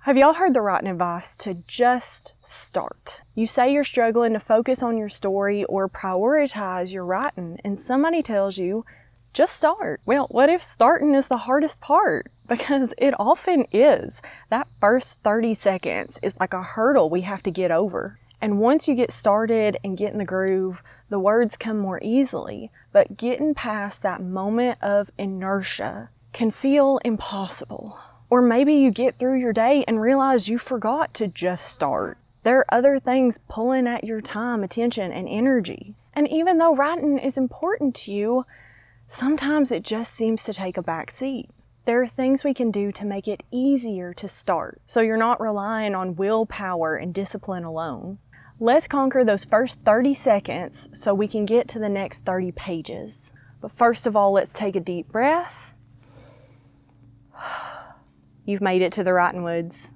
Have y'all heard the rotten advice to just start? You say you're struggling to focus on your story or prioritize your writing, and somebody tells you, just start. Well, what if starting is the hardest part? Because it often is. That first 30 seconds is like a hurdle we have to get over. And once you get started and get in the groove, the words come more easily. But getting past that moment of inertia can feel impossible. Or maybe you get through your day and realize you forgot to just start. There are other things pulling at your time, attention, and energy. And even though writing is important to you, sometimes it just seems to take a back seat. There are things we can do to make it easier to start, so you're not relying on willpower and discipline alone. Let's conquer those first 30 seconds so we can get to the next 30 pages. But first of all, let's take a deep breath. You've made it to the writing woods.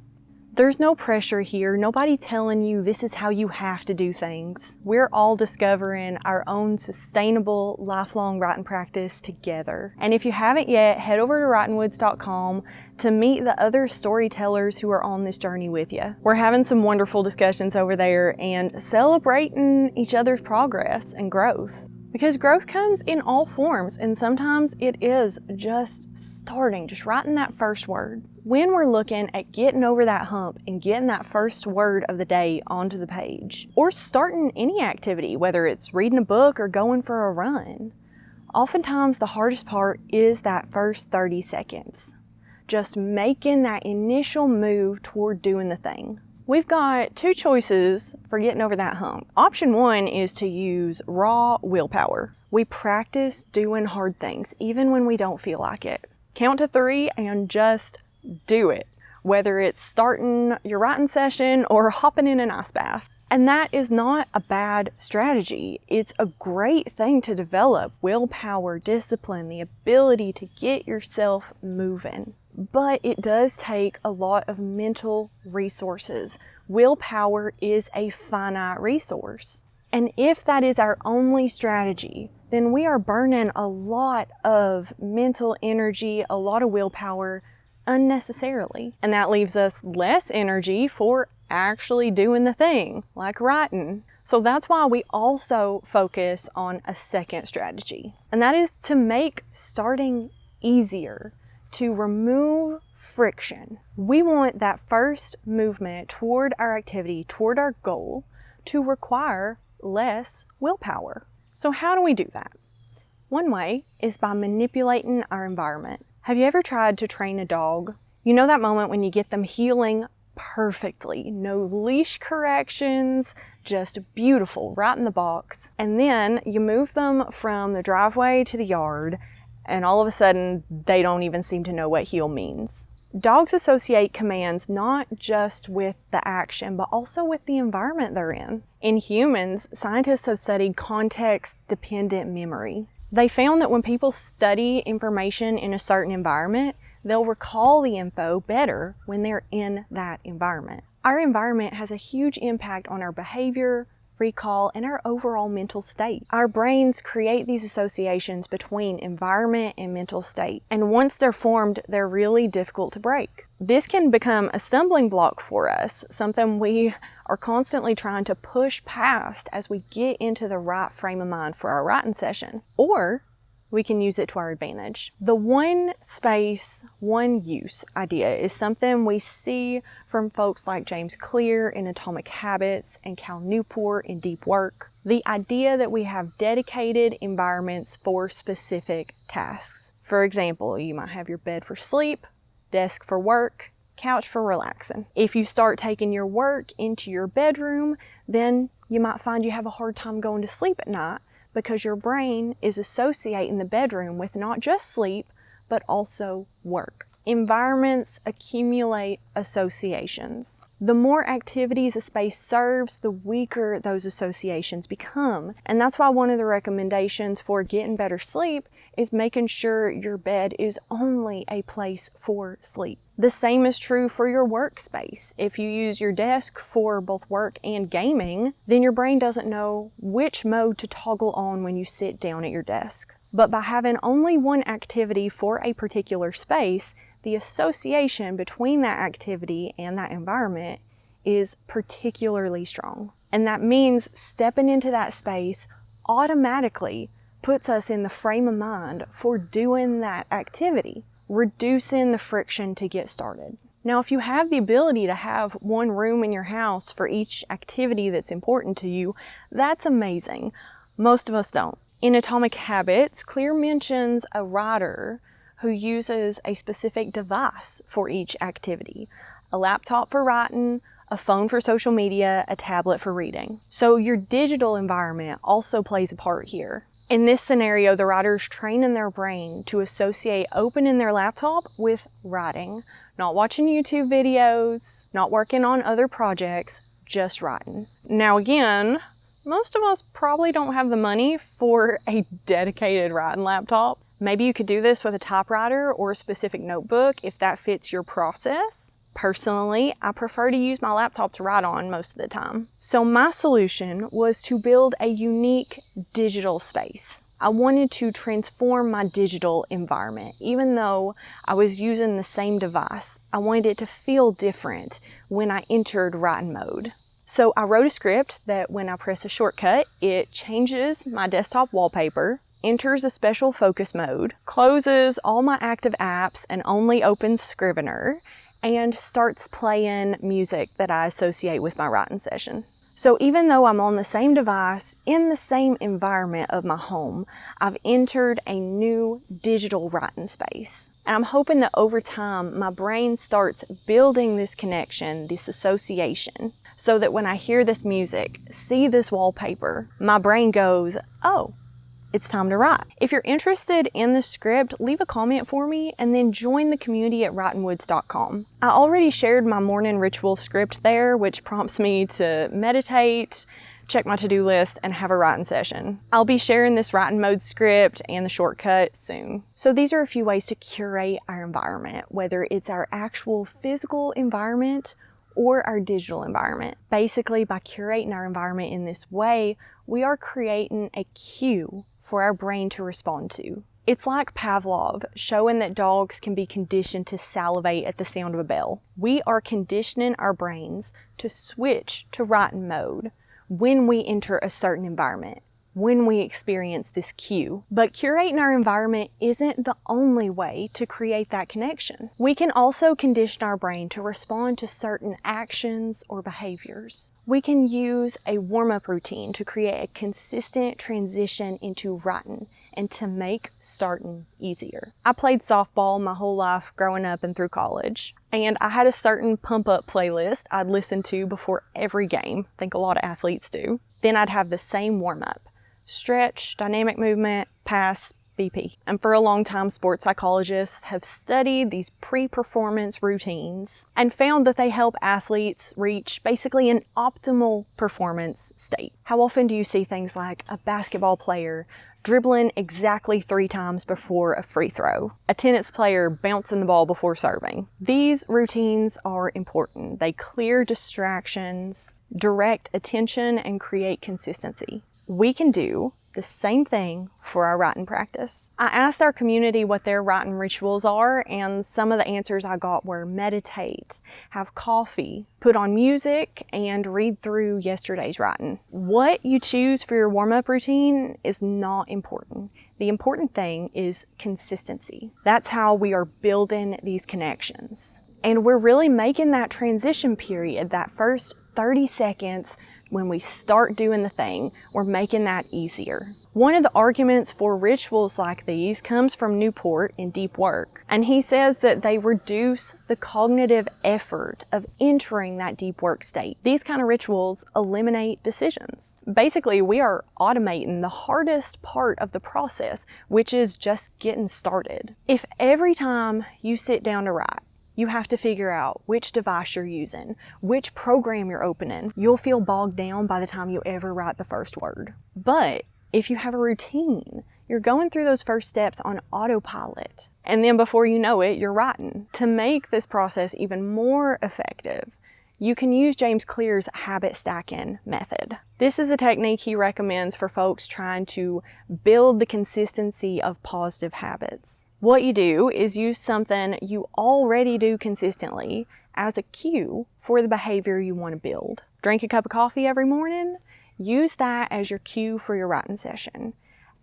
There's no pressure here, nobody telling you this is how you have to do things. We're all discovering our own sustainable, lifelong writing practice together. And if you haven't yet, head over to writingwoods.com to meet the other storytellers who are on this journey with you. We're having some wonderful discussions over there and celebrating each other's progress and growth. Because growth comes in all forms, and sometimes it is just starting, just writing that first word. When we're looking at getting over that hump and getting that first word of the day onto the page, or starting any activity, whether it's reading a book or going for a run, oftentimes the hardest part is that first 30 seconds. Just making that initial move toward doing the thing. We've got two choices for getting over that hump. Option one is to use raw willpower. We practice doing hard things, even when we don't feel like it. Count to 3 and just do it, whether it's starting your writing session or hopping in an ice bath. And that is not a bad strategy. It's a great thing to develop: willpower, discipline, the ability to get yourself moving. But it does take a lot of mental resources. Willpower is a finite resource. And if that is our only strategy, then we are burning a lot of mental energy, a lot of willpower unnecessarily. And that leaves us less energy for actually doing the thing, like writing. So that's why we also focus on a second strategy. And that is to make starting easier. To remove friction. We want that first movement toward our activity, toward our goal, to require less willpower. So how do we do that? One way is by manipulating our environment. Have you ever tried to train a dog? You know that moment when you get them heeling perfectly, no leash corrections, just beautiful, right in the box. And then you move them from the driveway to the yard, and all of a sudden, they don't even seem to know what heel means. Dogs associate commands not just with the action, but also with the environment they're in. In humans, scientists have studied context-dependent memory. They found that when people study information in a certain environment, they'll recall the info better when they're in that environment. Our environment has a huge impact on our behavior, recall, and our overall mental state. Our brains create these associations between environment and mental state, and once they're formed, they're really difficult to break. This can become a stumbling block for us, something we are constantly trying to push past as we get into the right frame of mind for our writing session, or we can use it to our advantage. The one space, one use idea is something we see from folks like James Clear in Atomic Habits and Cal Newport in Deep Work. The idea that we have dedicated environments for specific tasks. For example, you might have your bed for sleep, desk for work, couch for relaxing. If you start taking your work into your bedroom, then you might find you have a hard time going to sleep at night, because your brain is associating the bedroom with not just sleep, but also work. Environments accumulate associations. The more activities a space serves, the weaker those associations become. And that's why one of the recommendations for getting better sleep is making sure your bed is only a place for sleep. The same is true for your workspace. If you use your desk for both work and gaming, then your brain doesn't know which mode to toggle on when you sit down at your desk. But by having only one activity for a particular space, the association between that activity and that environment is particularly strong. And that means stepping into that space automatically puts us in the frame of mind for doing that activity, reducing the friction to get started. Now, if you have the ability to have one room in your house for each activity that's important to you, that's amazing. Most of us don't. In Atomic Habits, Clear mentions a writer who uses a specific device for each activity. A laptop for writing, a phone for social media, a tablet for reading. So your digital environment also plays a part here. In this scenario, the writer's training their brain to associate opening their laptop with writing, not watching YouTube videos, not working on other projects, just writing. Now again, most of us probably don't have the money for a dedicated writing laptop. Maybe you could do this with a typewriter or a specific notebook if that fits your process. Personally, I prefer to use my laptop to write on most of the time. So my solution was to build a unique digital space. I wanted to transform my digital environment. Even though I was using the same device, I wanted it to feel different when I entered writing mode. So I wrote a script that when I press a shortcut, it changes my desktop wallpaper, enters a special focus mode, closes all my active apps and only opens Scrivener, and starts playing music that I associate with my writing session. So even though I'm on the same device, in the same environment of my home, I've entered a new digital writing space. And I'm hoping that over time, my brain starts building this connection, this association, so that when I hear this music, see this wallpaper, my brain goes, oh, it's time to write. If you're interested in the script, leave a comment for me and then join the community at writingwoods.com. I already shared my morning ritual script there, which prompts me to meditate, check my to-do list, and have a writing session. I'll be sharing this writing mode script and the shortcut soon. So these are a few ways to curate our environment, whether it's our actual physical environment or our digital environment. Basically, by curating our environment in this way, we are creating a cue for our brain to respond to. It's like Pavlov showing that dogs can be conditioned to salivate at the sound of a bell. We are conditioning our brains to switch to writing mode when we enter a certain environment, when we experience this cue. But curating our environment isn't the only way to create that connection. We can also condition our brain to respond to certain actions or behaviors. We can use a warm-up routine to create a consistent transition into writing and to make starting easier. I played softball my whole life growing up and through college, and I had a certain pump-up playlist I'd listen to before every game. I think a lot of athletes do. Then I'd have the same warm-up: stretch, dynamic movement, pass, BP. And for a long time, sports psychologists have studied these pre-performance routines and found that they help athletes reach basically an optimal performance state. How often do you see things like a basketball player dribbling exactly 3 times before a free throw, a tennis player bouncing the ball before serving? These routines are important. They clear distractions, direct attention, and create consistency. We can do the same thing for our writing practice. I asked our community what their writing rituals are, and some of the answers I got were meditate, have coffee, put on music, and read through yesterday's writing. What you choose for your warm-up routine is not important. The important thing is consistency. That's how we are building these connections. And we're really making that transition period, that first 30 seconds, when we start doing the thing, we're making that easier. One of the arguments for rituals like these comes from Newport in Deep Work, and he says that they reduce the cognitive effort of entering that deep work state. These kind of rituals eliminate decisions. Basically, we are automating the hardest part of the process, which is just getting started. If every time you sit down to write, you have to figure out which device you're using, which program you're opening, you'll feel bogged down by the time you ever write the first word. But if you have a routine, you're going through those first steps on autopilot. And then before you know it, you're writing. To make this process even more effective, you can use James Clear's habit stacking method. This is a technique he recommends for folks trying to build the consistency of positive habits. What you do is use something you already do consistently as a cue for the behavior you want to build. Drink a cup of coffee every morning. Use that as your cue for your writing session.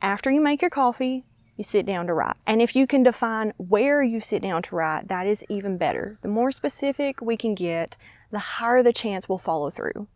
After you make your coffee, you sit down to write. And if you can define where you sit down to write, that is even better. The more specific we can get, the higher the chance we'll follow through.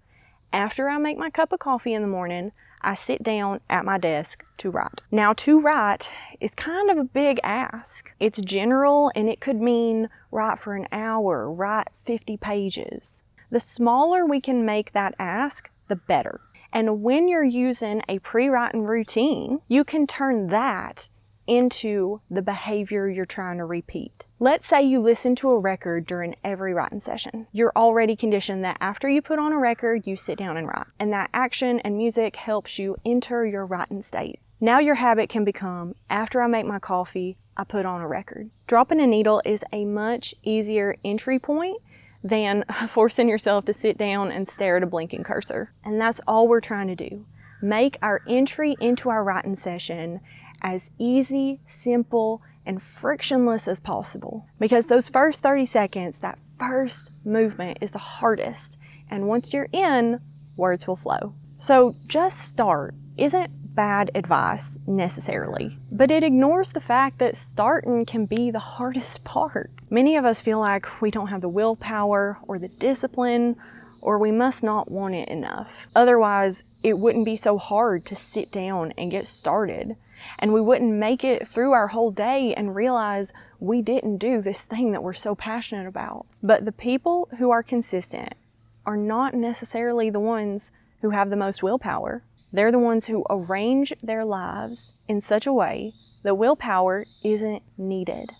After I make my cup of coffee in the morning, I sit down at my desk to write. Now, to write is kind of a big ask. It's general, and it could mean write for an hour, write 50 pages. The smaller we can make that ask, the better. And when you're using a pre-writing routine, you can turn that into the behavior you're trying to repeat. Let's say you listen to a record during every writing session. You're already conditioned that after you put on a record, you sit down and write. And that action and music helps you enter your writing state. Now your habit can become, after I make my coffee, I put on a record. Dropping a needle is a much easier entry point than forcing yourself to sit down and stare at a blinking cursor. And that's all we're trying to do. Make our entry into our writing session as easy, simple, and frictionless as possible. Because those first 30 seconds, that first movement is the hardest. And once you're in, words will flow. So just start isn't bad advice necessarily, but it ignores the fact that starting can be the hardest part. Many of us feel like we don't have the willpower or the discipline, or we must not want it enough. Otherwise, it wouldn't be so hard to sit down and get started. And we wouldn't make it through our whole day and realize we didn't do this thing that we're so passionate about. But the people who are consistent are not necessarily the ones who have the most willpower. They're the ones who arrange their lives in such a way that willpower isn't needed.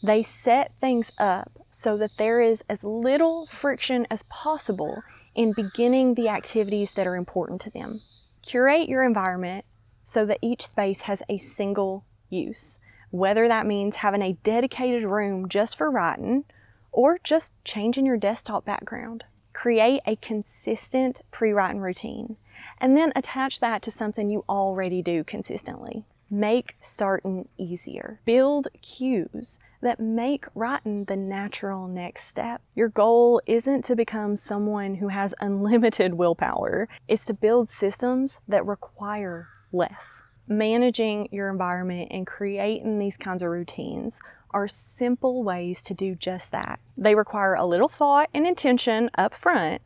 They set things up so that there is as little friction as possible in beginning the activities that are important to them. Curate your environment so that each space has a single use, whether that means having a dedicated room just for writing or just changing your desktop background. Create a consistent pre-writing routine and then attach that to something you already do consistently. Make starting easier. Build cues that make writing the natural next step. Your goal isn't to become someone who has unlimited willpower. It's to build systems that require less. Managing your environment and creating these kinds of routines are simple ways to do just that. They require a little thought and intention up front,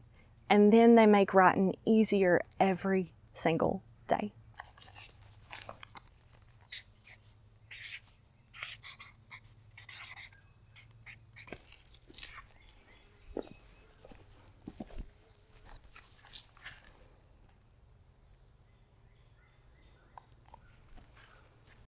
and then they make writing easier every single day.